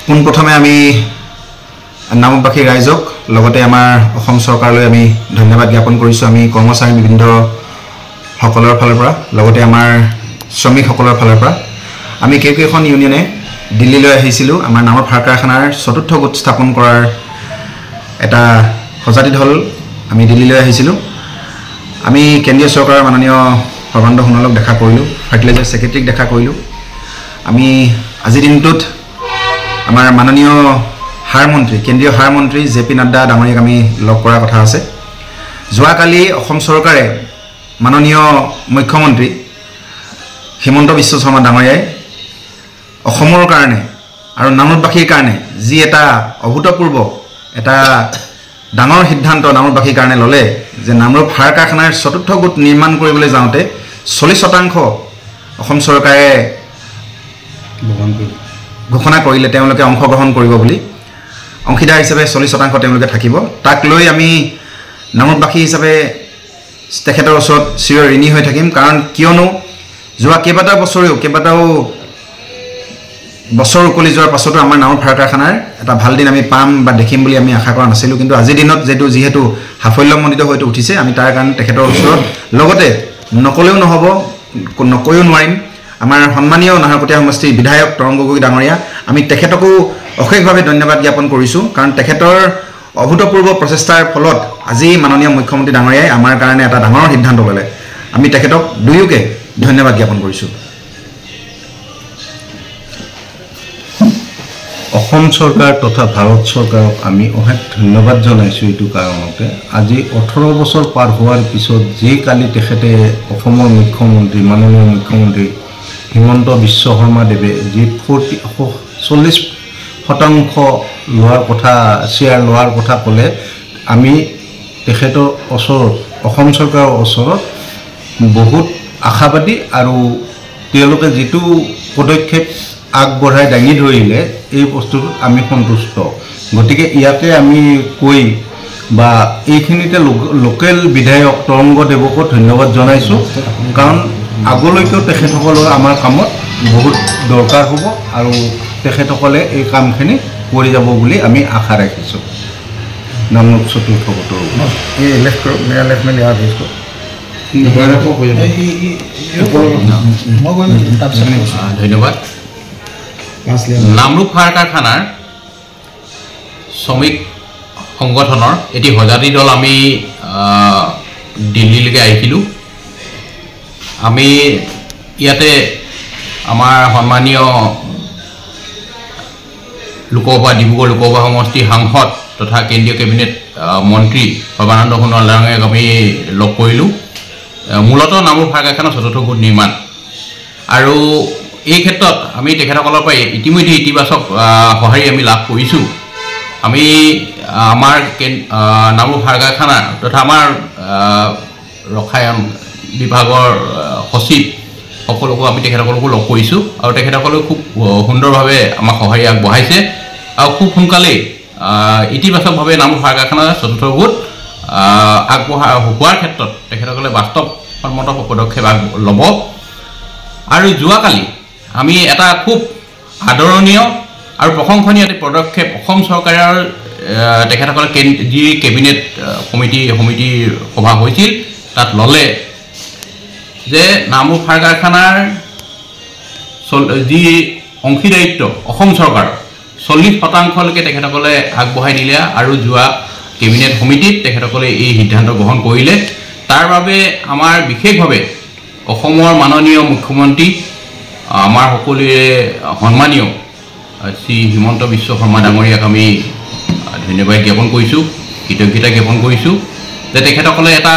পোনপ্ৰথমে আমি নামৰূপবাসী ৰাইজক লগতে আমাৰ অসম চৰকাৰলৈ আমি ধন্যবাদ জ্ঞাপন কৰিছোঁ। আমি কৰ্মচাৰী বিভিন্ন সকলৰ ফালৰ পৰা লগতে আমাৰ শ্ৰমিকসকলৰ ফালৰ পৰা আমি কেইখন ইউনিয়নে দিল্লীলৈ আহিছিলোঁ আমাৰ নামৰ ফাৰ কাৰখানাৰ চতুৰ্থ গোট স্থাপন কৰাৰ এটা সজাতি দল আমি দিল্লীলৈ আহিছিলোঁ। আমি কেন্দ্ৰীয় চৰকাৰৰ মাননীয় সৰ্বানন্দ সোণোৱালক দেখা কৰিলোঁ, ফাৰ্টিলাইজাৰ ছেক্ৰেটাৰীক দেখা কৰিলোঁ। আমি আজিৰ দিনটোত আমাৰ মাননীয় কেন্দ্ৰীয় সাৰ মন্ত্ৰী জে.পি. নাড্ডা ডাঙৰীয়াক আমি লগ কৰাৰ কথা আছে। যোৱাকালি অসম চৰকাৰে মাননীয় মুখ্যমন্ত্ৰী হিমন্ত বিশ্ব শৰ্মা ডাঙৰীয়াই অসমৰ কাৰণে আৰু নামৰূপবাসীৰ কাৰণে যি এটা অভূতপূৰ্ব এটা ডাঙৰ সিদ্ধান্ত নামৰূপবাসীৰ কাৰণে ল'লে যে নামৰূপ সাৰ কাৰখানাৰ চতুৰ্থ গোট নিৰ্মাণ কৰিবলৈ যাওঁতে 40% অসম চৰকাৰে ঘোষণা কৰিলে তেওঁলোকে অংশগ্ৰহণ কৰিব বুলি। অংশীদাৰ হিচাপে 40% তেওঁলোকে থাকিব। তাক লৈ আমি নামৰূপবাসী হিচাপে তেখেতৰ ওচৰত চিৰ ঋণী হৈ থাকিম। কাৰণ কিয়নো যোৱা কেইবাটাও বছৰ উকলি যোৱাৰ পাছতো আমাৰ নামৰূপ সাৰ কাৰখানাৰ এটা ভাল দিন আমি পাম বা দেখিম বুলি আমি আশা কৰা নাছিলোঁ। কিন্তু আজিৰ দিনত যিহেতু সাফল্যমণ্ডিত হৈ উঠিছে, আমি তাৰ কাৰণে তেখেতৰ ওচৰত লগতে নকলেও নহ'ব, নকৈও নোৱাৰিম, আমাৰ সন্মানীয় নাহৰকটীয়া সমষ্টিৰ বিধায়ক তৰংগ গগৈ ডাঙৰীয়া, আমি তেখেতকো অশেষভাৱে ধন্যবাদ জ্ঞাপন কৰিছোঁ। কাৰণ তেখেতৰ অভূতপূৰ্ব প্ৰচেষ্টাৰ ফলত আজি মাননীয় মুখ্যমন্ত্ৰী ডাঙৰীয়াই আমাৰ কাৰণে এটা ডাঙৰ সিদ্ধান্ত ল'লে। আমি তেখেতক দুয়োকে ধন্যবাদ জ্ঞাপন কৰিছোঁ। অসম চৰকাৰ তথা ভাৰত চৰকাৰক আমি অশেষ ধন্যবাদ জনাইছোঁ। এইটো কাৰণতে আজি 18 বছৰ পাৰ হোৱাৰ পিছত যি কালি তেখেতে অসমৰ মুখ্যমন্ত্ৰী মাননীয় মুখ্যমন্ত্ৰী হিমন্ত বিশ্ব শৰ্মা দেৱে যি 40% লোৱাৰ কথা শ্বেয়াৰ লোৱাৰ কথা ক'লে, আমি তেখেতৰ ওচৰত অসম চৰকাৰৰ ওচৰত বহুত আশাবাদী আৰু তেওঁলোকে যিটো পদক্ষেপ আগবঢ়াই দাঙি ধৰিলে এই বস্তুটোত আমি সন্তুষ্ট। গতিকে ইয়াতে আমি কৈ বা এইখিনিতে লোকেল বিধায়ক তৰংগ দেৱকো ধন্যবাদ জনাইছোঁ। কাৰণ আগলৈকেও তেখেতসকলৰ আমাৰ কামত বহুত দৰকাৰ হ'ব আৰু তেখেতসকলে এই কামখিনি কৰি যাব বুলি আমি আশা ৰাখিছোঁ। নামৰূপ চতুৰ্থ গোটৰ ধন্যবাদ। নামৰূপ সাৰ কাৰখানাৰ শ্ৰমিক সংগঠনৰ এটি সজাতি দল আমি দিল্লীলৈকে আহিছিলোঁ। আমি ইয়াতে আমাৰ সন্মানীয় ডিব্ৰুগড় লোকসভা সমষ্টিৰ সাংসদ তথা কেন্দ্ৰীয় কেবিনেট মন্ত্ৰী সৰ্বানন্দ সোণোৱাল ডাঙৰীয়াক আমি লগ কৰিলোঁ। মূলতঃ নামৰূপ সাৰ কাৰখানাৰ চতুৰ্থ গোট নিৰ্মাণ আৰু এই ক্ষেত্ৰত আমি তেখেতসকলৰ পৰা ইতিমধ্যে ইতিবাচক সঁহাৰি আমি লাভ কৰিছোঁ। আমি আমাৰ নামৰূপ সাৰ কাৰখানা তথা আমাৰ ৰসায়ন বিভাগৰ সচিব সকলোকো আমি তেখেতসকলকো লগ কৰিছোঁ আৰু তেখেতসকলেও খুব সুন্দৰভাৱে আমাক সঁহাৰি আগবঢ়াইছে আৰু খুব সোনকালেই ইতিবাচকভাৱে নামৰূপ সাৰ কাৰখানাৰ চতুৰ্থ গোট হোৱাৰ ক্ষেত্ৰত তেখেতসকলে বাস্তৱসন্মত পদক্ষেপ ল'ব। আৰু যোৱাকালি আমি এটা খুব আদৰণীয় আৰু প্ৰশংসনীয় এটি পদক্ষেপ অসম চৰকাৰৰ তেখেতসকলে যি কেবিনেট সমিতিৰ সভা হৈছিল তাত ল'লে যে নামৰূপ সাৰ কাৰখানাৰ যি অংশীদাৰিত্ব অসম চৰকাৰৰ 40%লৈকে তেখেতসকলে আগবঢ়াই দিলে আৰু যোৱা কেবিনেট সমিতিত তেখেতসকলে এই সিদ্ধান্ত গ্ৰহণ কৰিলে। তাৰ বাবে আমাৰ বিশেষভাৱে অসমৰ মাননীয় মুখ্যমন্ত্ৰী আমাৰ সকলোৰে সন্মানীয় শ্ৰী হিমন্ত বিশ্ব শৰ্মা ডাঙৰীয়াক আমি ধন্যবাদ জ্ঞাপন কৰিছোঁ, কৃতজ্ঞতা জ্ঞাপন কৰিছোঁ যে তেখেতসকলে এটা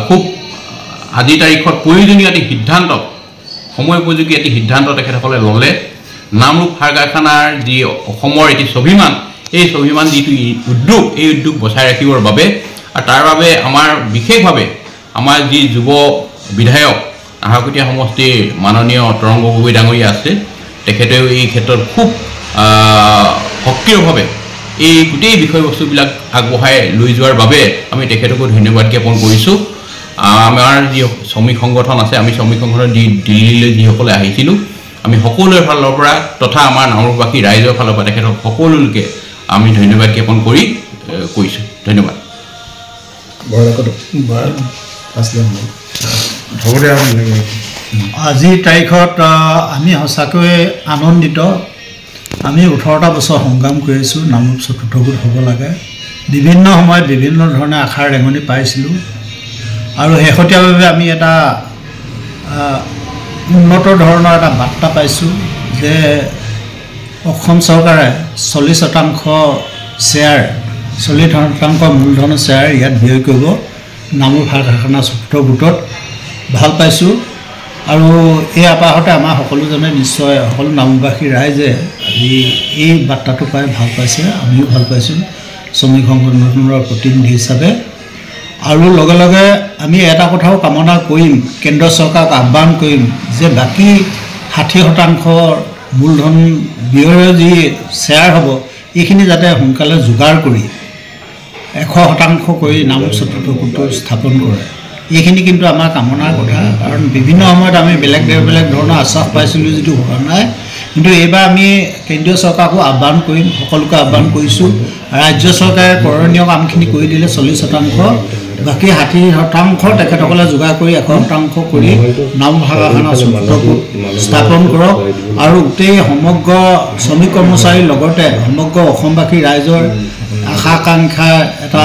খুব আজিৰ তাৰিখত প্ৰয়োজনীয় এটি সিদ্ধান্ত, সময় উপযোগী এটি সিদ্ধান্ত তেখেতসকলে ল'লে। নামৰূপ সাৰ কাৰখানাৰ যি অসমৰ এটি স্বাভিমান, এই স্বাভিমান যিটো উদ্যোগ, এই উদ্যোগ বচাই ৰাখিবৰ বাবে আৰু তাৰ বাবে আমাৰ বিশেষভাৱে আমাৰ যি যুৱ বিধায়ক নাহৰকটীয়া সমষ্টিৰ মাননীয় তৰংগ গগৈ ডাঙৰীয়া আছে, তেখেতেও এই ক্ষেত্ৰত খুব সক্ৰিয়ভাৱে এই গোটেই বিষয়বস্তুবিলাক আগবঢ়াই লৈ যোৱাৰ বাবে আমি তেখেতকো ধন্যবাদ জ্ঞাপন কৰিছোঁ। আমাৰ যি শ্ৰমিক সংগঠন আছে, আমি শ্ৰমিক সংগঠন দিল্লীলৈ যিসকলে আহিছিলোঁ আমি সকলোৰে ফালৰ পৰা তথা আমাৰ নামৰূপবাসী ৰাইজৰ ফালৰ পৰা তেখেতক সকলোকে আমি ধন্যবাদ জ্ঞাপন কৰি কৈছোঁ ধন্যবাদ আজিৰ তাৰিখত আমি সঁচাকৈ আনন্দিত আমি 18টা বছৰ সংগ্ৰাম কৰি আছোঁ নামৰূপ চতুৰ্থ গোট হ'ব লাগে বিভিন্ন সময়ত বিভিন্ন ধৰণে আশাৰ ৰেঙনি পাইছিলোঁ আৰু শেহতীয়াভাৱে আমি এটা উন্নত ধৰণৰ এটা বাৰ্তা পাইছোঁ যে অসম চৰকাৰে 40% শ্বেয়াৰ 40% মূলধনৰ শ্বেয়াৰ ইয়াত ব্যয় কৰিব নামৰূপ সাৰ কাৰখানা চতুৰ্থ গোটত ভাল পাইছোঁ আৰু এই আপাহতে আমাৰ সকলোজনে নিশ্চয় সকলো নামৰূপবাসী ৰাইজে আজি এই বাৰ্তাটো পাই ভাল পাইছে আমিও ভাল পাইছোঁ শ্ৰমিক সংগঠনৰ প্ৰতিনিধি হিচাপে আৰু লগে লগে আমি এটা কথাও কামনা কৰিম কেন্দ্ৰ চৰকাৰক আহ্বান কৰিম যে বাকী 60% মূলধন ব্যয়ৰ যি শ্বেয়াৰ হ'ব এইখিনি যাতে সোনকালে যোগাৰ কৰি 100% কৰি নামৰূপ চতুৰ্থ গোট স্থাপন কৰে এইখিনি কিন্তু আমাৰ কামনাৰ কথা কাৰণ বিভিন্ন সময়ত আমি বেলেগ ধৰণৰ আশ্বাস পাইছিলোঁ যিটো হোৱা নাই কিন্তু এইবাৰ আমি কেন্দ্ৰীয় চৰকাৰকো আহ্বান কৰিম সকলোকে আহ্বান কৰিছোঁ ৰাজ্য চৰকাৰে কৰণীয় কামখিনি কৰি দিলে 40% বাকী 60% তেখেতসকলে যোগাৰ কৰি 100% কৰি নামৰূপ সাৰ কাৰখানা চতুৰ্থ গোট স্থাপন কৰক আৰু গোটেই সমগ্ৰ শ্ৰমিক কৰ্মচাৰীৰ লগতে সমগ্ৰ অসমবাসী ৰাইজৰ আশা আকাংক্ষা এটা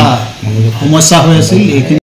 সমস্যা হৈ আছিল এইখিনি